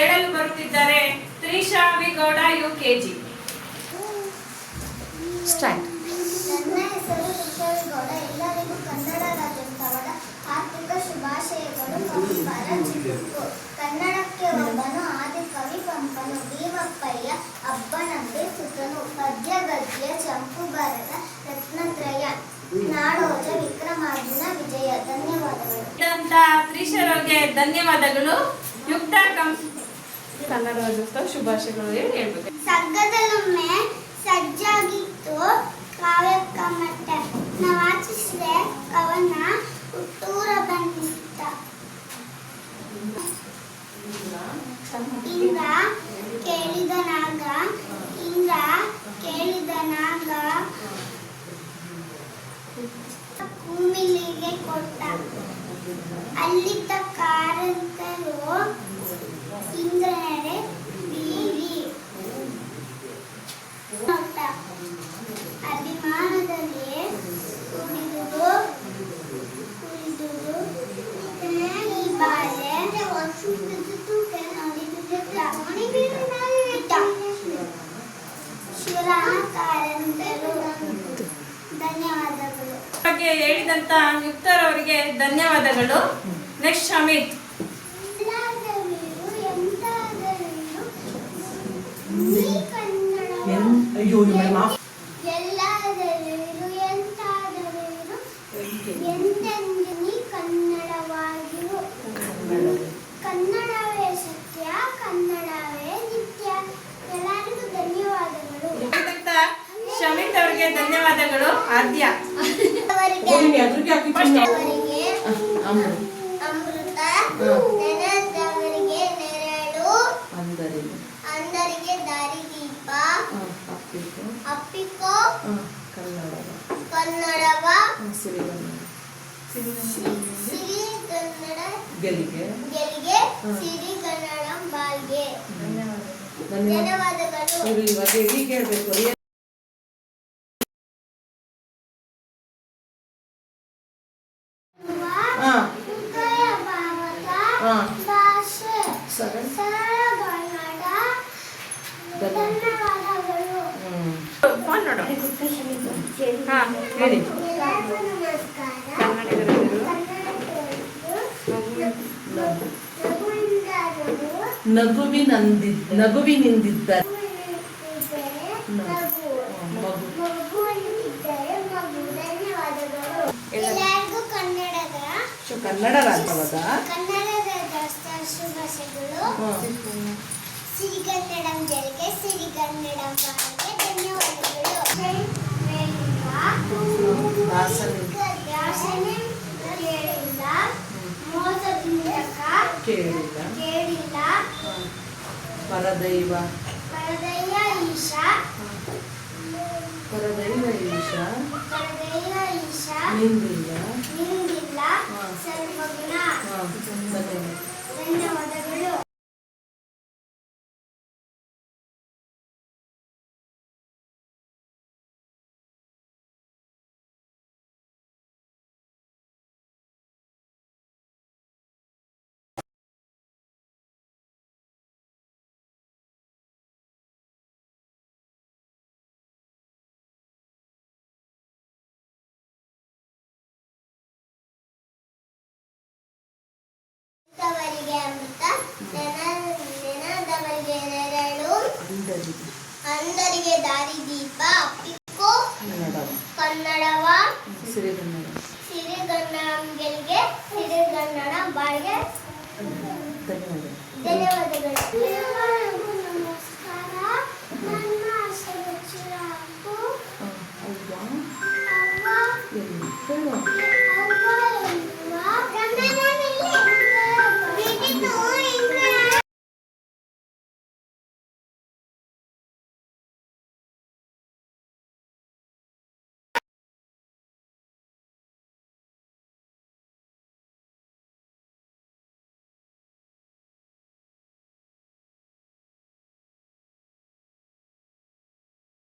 ಹೇಳಲು ಬರುತ್ತಿದ್ದಾರೆ Trisha V Gowda UKG. Start. ನನ್ನ ಹೆಸರು ತ್ರಿಷಾ ವಿ ಗೌಡ. ಎಲ್ಲರಿಗೂ ಕನ್ನಡ ರಾಜ್ಯೋತ್ಸವದ ಆರ್ಥಿಕ ಶುಭಾಶಯಗಳು. ನಮಸ್ಕಾರ. ಚಿಕ್ಕುಕು ಕನ್ನಡಕ್ಕೆ ಒಬ್ಬನು ಆದಿಕವಿ ಪಂಪನು. ಭೀಮಪ್ಪಯ್ಯ ಅಬ್ಬನಂತೆ ಸುತನು. ಪದ್ಯ ಗದ್ಯ ಚಂಪು ಬರದ ರತ್ನತ್ರಯ. ನಾಡೋಜ ವಿಕ್ರಮಾರ್ಜುನ ವಿಜಯ. ಧನ್ಯವಾದಗಳು. ತ್ರಿಷಾಗೆ ಧನ್ಯವಾದಗಳು. ಯುಕ್ತ ಕನ್ನಡ ರಾಜ್ಯೋತ್ಸವ ಶುಭಾಶಯಗಳು ಹೇಳ್ಬೇಕು. ಸಗ್ಗದಲ್ಲೊಮ್ಮೆ ಸಜ್ಜಾಗಿತ್ತು ಕಾವ್ಯಕ್ಕ ಮಟ್ಟ. ವಾಚಿಸಿದೆ ಕವನ ಹುಟ್ಟೂರ ಬಂದಿತ್ತ. ಇಂದ್ರ ಕೇಳಿದನಾಗ ಕುಮಿಲಿಗೆ ಕೊಟ್ಟ. ಅಲ್ಲಿದ್ದ ಕಾರಂತರು ಇಂದ್ರನೇ ಬೀರಿ ನೋಟ. ಅಭಿಮಾನದಲ್ಲಿ ಕುಡಿದುದು ಈ ಬಾಳೆ ಶಿವರಾಕಾರಂತರು. ಧನ್ಯವಾದಗಳು. ಬಗ್ಗೆ ಹೇಳಿದಂತ ಯುಕ್ತರವರಿಗೆ ಧನ್ಯವಾದಗಳು. ನೆಕ್ಸ್ಟ್ ಅಮಿತ್. ಎಲ್ಲಾದರೂ ಎಂತಾದರೂ ಎಂದೆಂದು ನೀ ಕನ್ನಡವಾಗಿರು. ಕನ್ನಡವೇ ಸತ್ಯ, ಕನ್ನಡವೇ ನಿತ್ಯ. ಎಲ್ಲರಿಗೂ ಧನ್ಯವಾದಗಳು. ಶಮಿತ್ ಅವರಿಗೆ ಧನ್ಯವಾದಗಳು. ಆದ್ಯ ಅವರಿಗೆ ಅಮೃತ, ನೆನೆದವರಿಗೆ ನೆರಳು, ಅಂದರಿಗೆ ದಾರಿದೀಪ. ಅಪ್ಪಿಕೋ ಕನ್ನಡವ ಸಿರಿಗನ್ನಡ ಗೆಲಿಗೆ, ಸಿರಿಗನ್ನಡಂ ಬಾಳ್ಗೆ. ಧನ್ಯವಾದಗಳು. ಭಾಷೆ ಸರಳ ಕನ್ನಡ. ಧನ್ಯವಾದಗಳು. ಹೇಳಿ. ನಗುವಿನಿಂದಿದ್ದ ಎಲ್ಲರಿಗೂ ಕನ್ನಡ ರಾಜ್ಯವದ ಶುಭಾಶಯಗಳು. ಸಿರಿಗನ್ನಡಂ ಗೆಲ್ಗೆ, ಸಿರಿಗನ್ನಡಂ ಬಾಳ್ಗೆ. ಧನ್ಯವಾದಗಳು. ದಾಸನೆ ಕೇಳಿಲ್ಲ, ಮೋಸದಿಂದ ಕೇಳಿಲ್ಲ. ಪರದೈವ ಈಶಾ ನಿಂದಿಲ್ಲ. ಸರ್ವಗುಣ. ಧನ್ಯವಾದಗಳು. ಅವರಿಗೆ ಅಮೃತ, ನೆನೆದವರಿಗೆ ನೆರಳು, ಅಂದರಿಗೆ ದಾರಿದೀಪ. ಅಪ್ಪಿಕೋ ಕನ್ನಡವ ಸಿರಿಗನ್ನಡಂ ಗೆಲ್ಗೆ, ಸಿರಿಗನ್ನಡ ಬಾಳ್ಗೆ. ಧನ್ಯವಾದಗಳು.